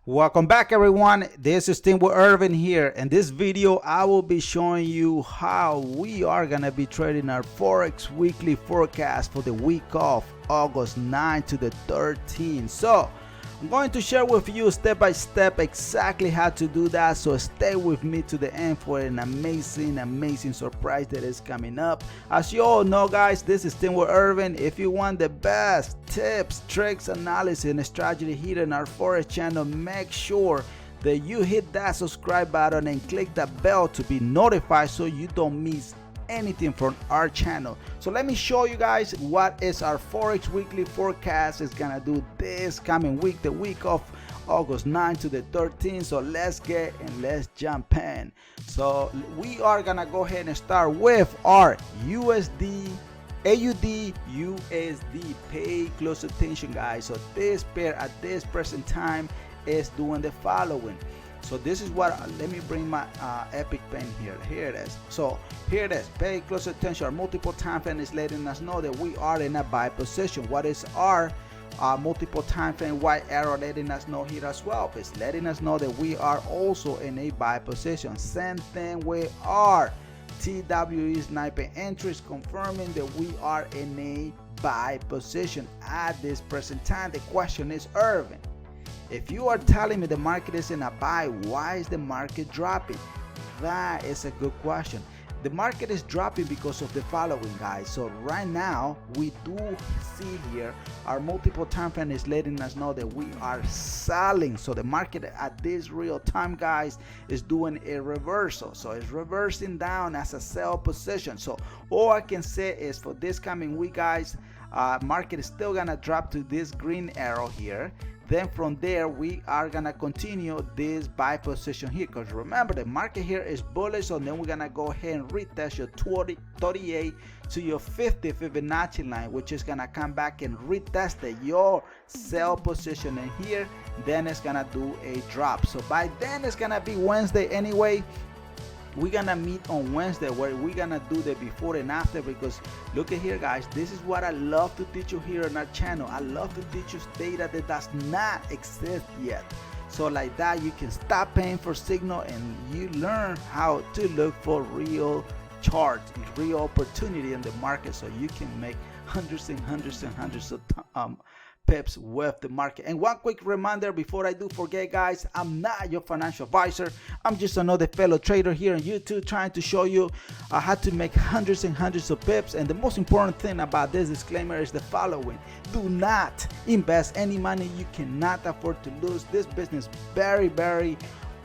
Welcome back, everyone. This is Teamwitherving here. In this video, I will be showing you how we are going to be trading our Forex weekly forecast for the week of August 9 to the 13th. So I'm going to share with you step by step exactly how to do that. So stay with me to the end for an amazing surprise that is coming up. As you all know, guys, this is Teamwitherving. If you want the best tips, tricks, analysis, and strategy here in our Forex channel, make sure that you hit that subscribe button and click that bell to be notified so you don't miss anything from our channel. So let me show you guys what is our Forex weekly forecast is gonna do this coming week, the week of August 9 to the 13th. So let's get and let's jump in. So we are gonna go ahead and start with our USD AUD USD. Pay close attention, guys. So this pair at this present time is doing the following. So this is what, let me bring my epic pen here. Here it is. So here it is. Pay close attention. Our multiple time frame is letting us know that we are in a buy position. What is our multiple time frame white arrow letting us know here as well? It's letting us know that we are also in a buy position. Same thing with our TWE sniping entries, confirming that we are in a buy position at this present time. The question is, Irvin, if you are telling me the market is in a buy, why is the market dropping? That is a good question. The market is dropping because of the following, guys. So right now we do see here our multiple time frame is letting us know that we are selling. So the market at this real time, guys, is doing a reversal. So it's reversing down as a sell position. So all I can say is for this coming week, guys, market is still gonna drop to this green arrow here. Then from there we are gonna continue this buy position here, because remember the market here is bullish. So then we're gonna go ahead and retest your 38 to your 50 Fibonacci line, which is gonna come back and retest your sell position in here. Then it's gonna do a drop. So by then it's gonna be Wednesday anyway. We're gonna meet on Wednesday where we're gonna do the before and after, because look at here, guys, this is what I love to teach you here on our channel. I love to teach you data that does not exist yet. So like that you can stop paying for signal and you learn how to look for real charts, real opportunity in the market, so you can make hundreds of pips with the market. And one quick reminder before I do forget, guys, I'm not your financial advisor. I'm just another fellow trader here on YouTube trying to show you how to make hundreds of pips. And the most important thing about this disclaimer is the following: do not invest any money you cannot afford to lose. This business very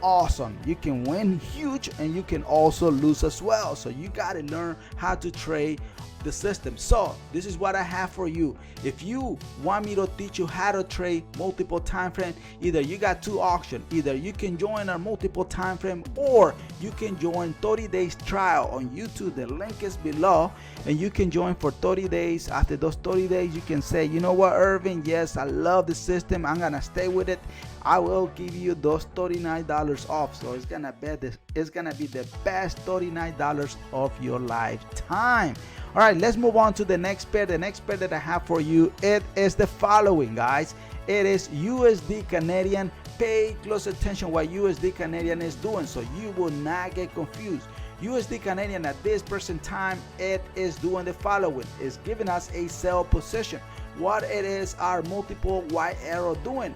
awesome. You can win huge and you can also lose as well. So you got to learn how to trade the system. So this is what I have for you. If you want me to teach you how to trade multiple time frame, either you got two options. Either you can join our multiple time frame or you can join 30 days trial on YouTube. The link is below and you can join for 30 days. After those 30 days you can say, you know what, Irvin, yes, I love the system, I'm gonna stay with it. I will give you those $39 off. So it's gonna be the best $39 of your lifetime. All right, let's move on to the next pair. The next pair that I have for you, it is the following, guys. It is USD Canadian. Pay close attention what USD Canadian is doing so you will not get confused. USD Canadian at this present time, it is doing the following. It's giving us a sell position. What it is our multiple white arrow doing?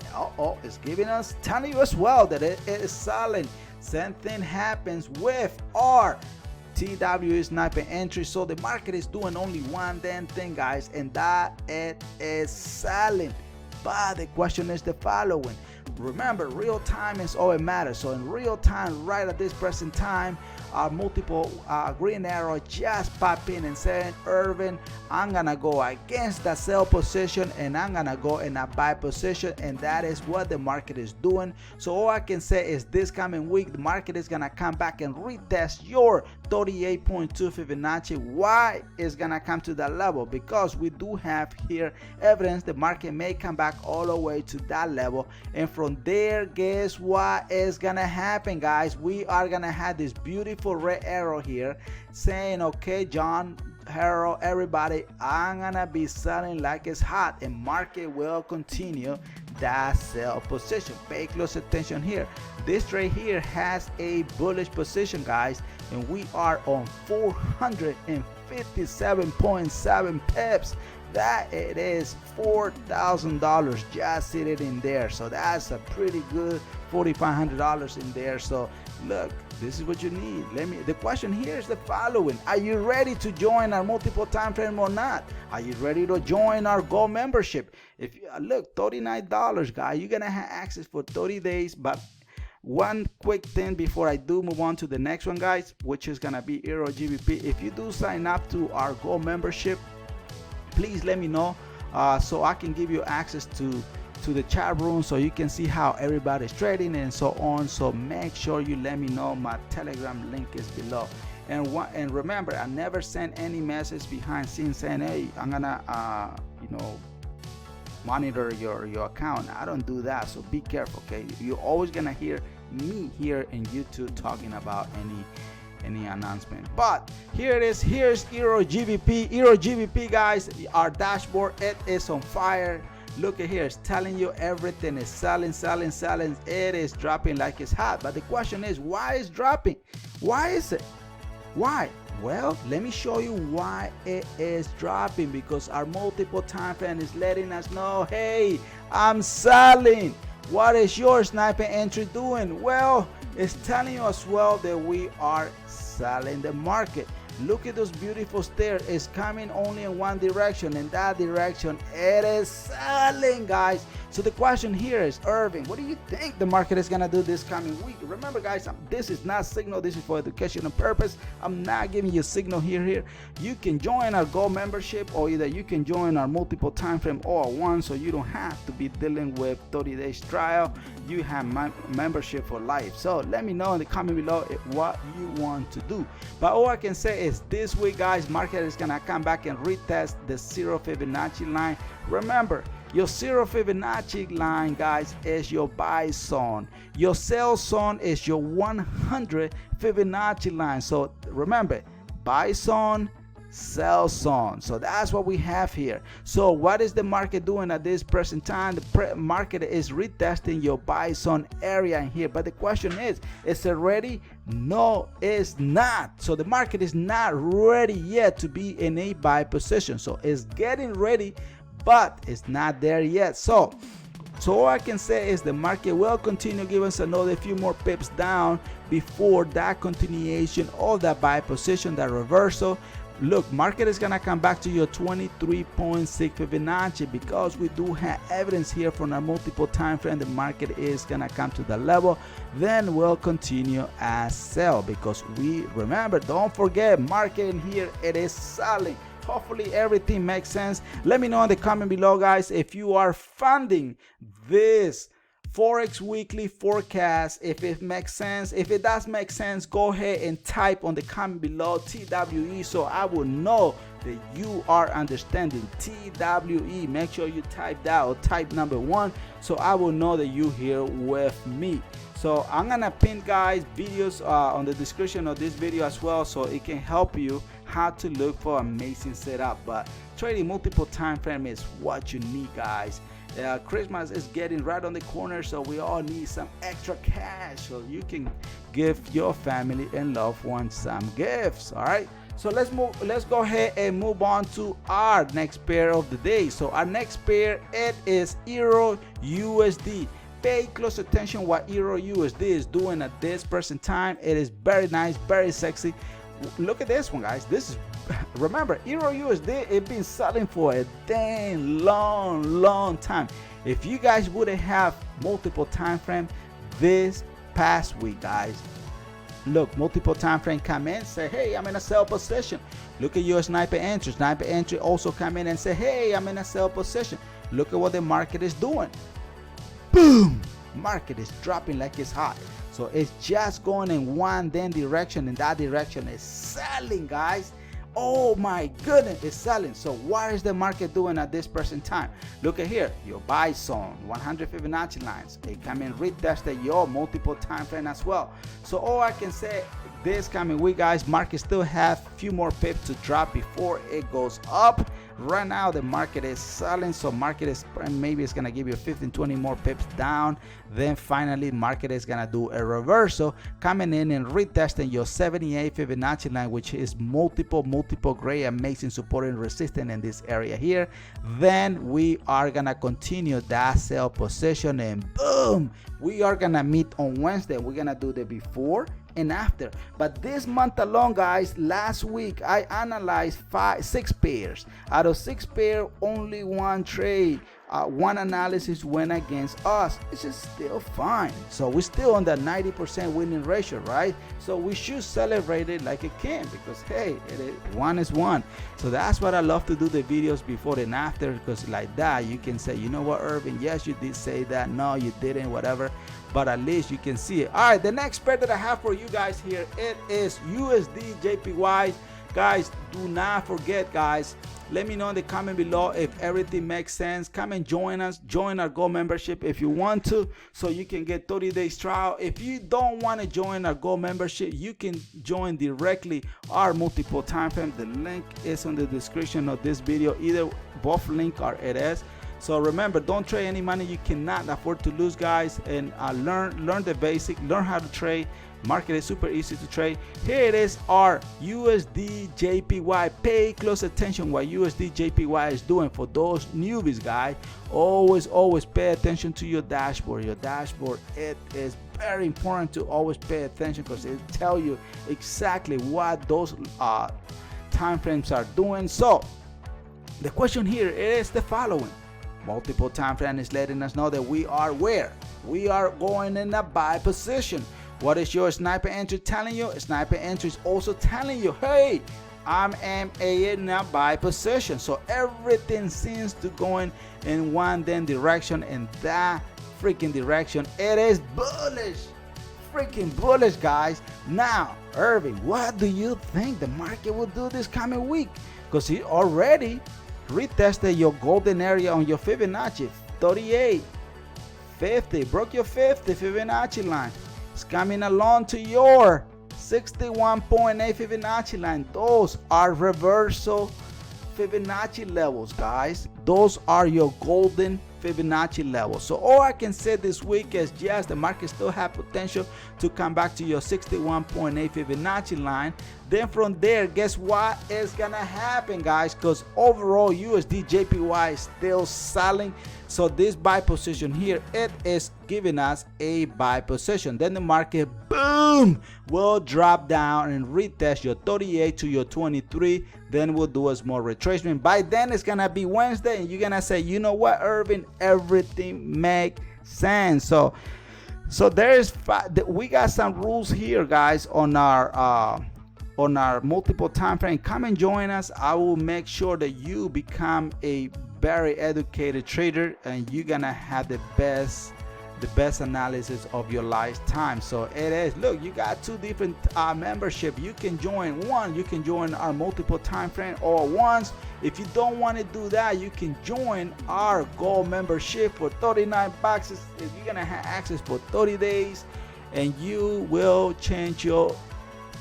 It's giving us, telling you as well that it is selling. Same thing happens with our TWE sniping entry. So the market is doing only one damn thing, guys, and that it is selling. But the question is the following. Remember, real time is all it matters. So in real time, right at this present time, our multiple green arrow just pop in and saying, Irvin, I'm gonna go against the sell position and I'm gonna go in a buy position, and that is what the market is doing. So all I can say is this coming week the market is gonna come back and retest your 38.2 Fibonacci. Why is gonna come to that level? Because we do have here evidence the market may come back all the way to that level, and from there, guess what is gonna happen, guys? We are gonna have this beautiful red arrow here saying, okay, John, Harold, everybody, I'm gonna be selling like it's hot, and market will continue that sell position. Pay close attention here. This trade here has a bullish position, guys, and we are on 457.7 pips. That it is $4,000 just sitting in there. So that's a pretty good $4,500 in there. So look, this is what you need. The question here is the following: are you ready to join our multiple time frame or not? Are you ready to join our Gold membership? If you look, $39, guys, you're gonna have access for 30 days. But one quick thing before I do move on to the next one, guys, which is gonna be Euro GBP. If you do sign up to our Gold membership, please let me know so I can give you access to the chat room, so you can see how everybody's trading and so on. So make sure you let me know. My Telegram link is below. And remember, I never send any message behind scenes saying, hey, I'm gonna monitor your account. I don't do that, so be careful, okay? You're always gonna hear me here in YouTube talking about any announcement. But here it is. Here's Euro GBP. Euro GBP, guys, our dashboard, it is on fire. Look at here, it's telling you everything is selling. It is dropping like it's hot. But the question is, why is dropping? Why is it? Why? Well, let me show you why it is dropping. Because our multiple time frame is letting us know, hey, I'm selling. What is your sniper entry doing? Well, it's telling you as well that we are selling the market. Look at those beautiful stairs. It's coming only in one direction. In that direction, it is selling, guys. So the question here is, Irving, what do you think the market is gonna do this coming week? Remember, guys, this is not signal. This is for educational purpose. I'm not giving you a signal here. You can join our Gold membership, or either you can join our multiple time frame all at once, so you don't have to be dealing with 30 days trial. You have my membership for life. So let me know in the comment below what you want to do. But all I can say is this week, guys, market is gonna come back and retest the 0 Fibonacci line. Remember, your 0 Fibonacci line, guys, is your buy zone. Your sell zone is your 100 Fibonacci line. So remember, buy zone, sell zone. So that's what we have here. So what is the market doing at this present time? The market is retesting your buy zone area in here. But the question is it ready? No, it's not. So the market is not ready yet to be in a buy position. So it's getting ready, but it's not there yet. So all I can say is the market will continue giving us another few more pips down before that continuation of that buy position, that reversal. Look, market is gonna come back to your 23.6 Fibonacci, because we do have evidence here from our multiple time frame. The market is gonna come to the level, then we'll continue as sell, because we remember, don't forget, market in here, it is selling. Hopefully everything makes sense. Let me know in the comment below, guys, if you are funding this Forex weekly forecast, if it makes sense. If it does make sense, go ahead and type on the comment below TWE, so I will know that you are understanding. TWE, make sure you type that, or type number 1, so I will know that you here with me. So I'm gonna pin, guys, videos on the description of this video as well, so it can help you how to look for amazing setup. But trading multiple time frame is what you need, guys. Christmas is getting right on the corner, so we all need some extra cash so you can give your family and loved ones some gifts. All right, so let's go ahead and move on to our next pair of the day. So our next pair, it is Euro USD. Pay close attention what Euro USD is doing at this present time. It is very nice, very sexy. Look at this one, guys. This is, remember, Euro USD, it's been selling for a dang long time. If you guys wouldn't have multiple time frame this past week, guys, look, multiple time frame come in, say, hey, I'm in a sell position. Look at your sniper entry. Sniper entry also come in and say, hey, I'm in a sell position. Look at what the market is doing. Boom! Market is dropping like it's hot. So it's just going in one then direction, and that direction is selling, guys. Oh my goodness, it's selling. So what is the market doing at this present time? Look at here, your buy zone, 100 Fibonacci lines. It come in retested your multiple time frame as well. So all I can say, this coming week, guys, market still have a few more pips to drop before it goes up. Right now the market is selling, so market is maybe it's gonna give you 15-20 more pips down. Then finally market is gonna do a reversal, coming in and retesting your 78 Fibonacci line, which is multiple great amazing support and resistance in this area here. Then we are gonna continue that sell position, and boom, we are gonna meet on Wednesday. We're gonna do the before and after. But this month alone, guys, last week I analyzed 6 pairs. Out of 6 pairs, only one trade, one analysis went against us. It's just still fine. So we're still on that 90% winning ratio, right? So we should celebrate it like a king, because hey, one is one. So that's what I love to do, the videos before and after, because like that you can say, you know what, Irvin, yes, you did say that, no, you didn't, whatever, but at least you can see it. All right, the next pair that I have for you guys here, it is USD JPY. Guys, do not forget, guys, let me know in the comment below if everything makes sense. Come and join us, join our Gold membership if you want to, so you can get 30 days trial. If you don't want to join our Gold membership, you can join directly our multiple time frame. The link is on the description of this video, either both link or it is. So remember, don't trade any money you cannot afford to lose, guys, and learn the basic, learn how to trade. Market is super easy to trade. Here it is, our USD JPY. Pay close attention what USD JPY is doing. For those newbies, guys, always pay attention to your dashboard. Your dashboard, it is very important to always pay attention, because it tells you exactly what those time frames are doing. So the question here is the following. Multiple time frame is letting us know that we are where? We are going in a buy position. What is your sniper entry telling you? Sniper entry is also telling you, hey, I'm in a buy position. So everything seems to going in one then direction, and that freaking direction, it is bullish. Freaking bullish, guys. Now, Irving, what do you think the market will do this coming week? Because he already retested your golden area on your Fibonacci, 38, 50, broke your 50 Fibonacci line. It's coming along to your 61.8 Fibonacci line. Those are reversal Fibonacci levels, guys. Those are your golden Fibonacci levels. So all I can say this week is, yes, the market still have potential to come back to your 61.8 Fibonacci line. Then from there, guess what is gonna happen, guys? Because overall USD JPY is still selling. So this buy position here, it is giving us a buy position. Then the market, boom, will drop down and retest your 38 to your 23. Then we'll do a small retracement. By then it's gonna be Wednesday, and you're gonna say, you know what, Irvin, everything makes sense. So we got some rules here, guys, on our multiple time frame. Come and join us. I will make sure that you become a very educated trader, and you're gonna have the best analysis of your lifetime. So it is, look, you got 2 different membership. You can join one, you can join our multiple time frame, or once. If you don't want to do that, you can join our Gold membership for 39 bucks. If you're gonna have access for 30 days, and you will change your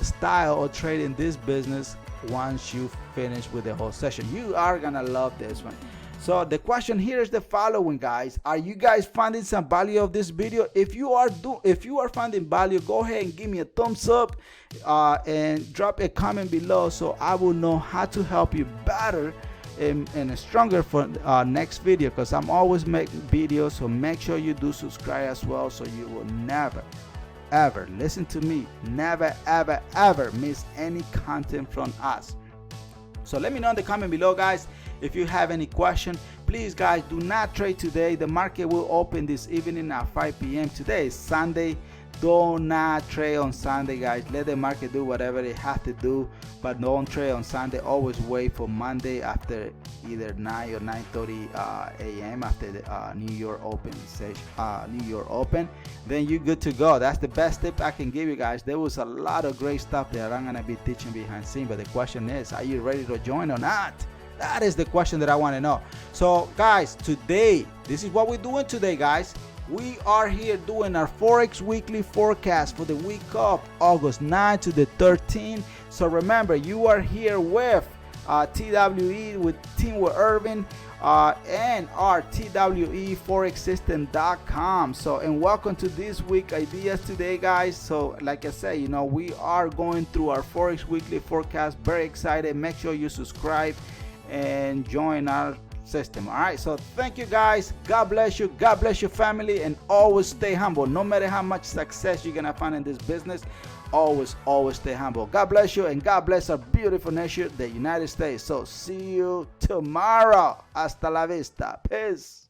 style of trading this business once you finish with the whole session. You are gonna love this one. So the question here is the following, guys. Are you guys finding some value of this video? If you are finding value, go ahead and give me a thumbs up and drop a comment below, so I will know how to help you better and stronger for next video, because I'm always making videos. So make sure you do subscribe as well, so you will never ever, listen to me, never ever miss any content from us. So let me know in the comment below, guys, if you have any question. Please, guys, do not trade today. The market will open this evening at 5 p.m. Today is Sunday. Do not trade on Sunday, guys. Let the market do whatever they have to do, but don't trade on Sunday. Always wait for Monday after either 9 or 9:30 a.m. after the New York Open session, New York Open. Then you're good to go. That's the best tip I can give you, guys. There was a lot of great stuff that I'm gonna be teaching behind the scene, but the question is, are you ready to join or not? That is the question that I want to know. So, guys, today, this is what we're doing today, guys. We are here doing our Forex weekly forecast for the week of August 9 to the 13th. So remember, you are here with TWE with Teamwitherving, and our TWEForexSystem.com. So, and welcome to this week ideas today, guys. So like I said, you know, we are going through our Forex weekly forecast. Very excited. Make sure you subscribe and join our system. All right, so thank you, guys. God bless you. God bless your family, and always stay humble. No matter how much success you're gonna find in this business, always stay humble. God bless you, and God bless our beautiful nation, the United States. So see you tomorrow. Hasta la vista. Peace.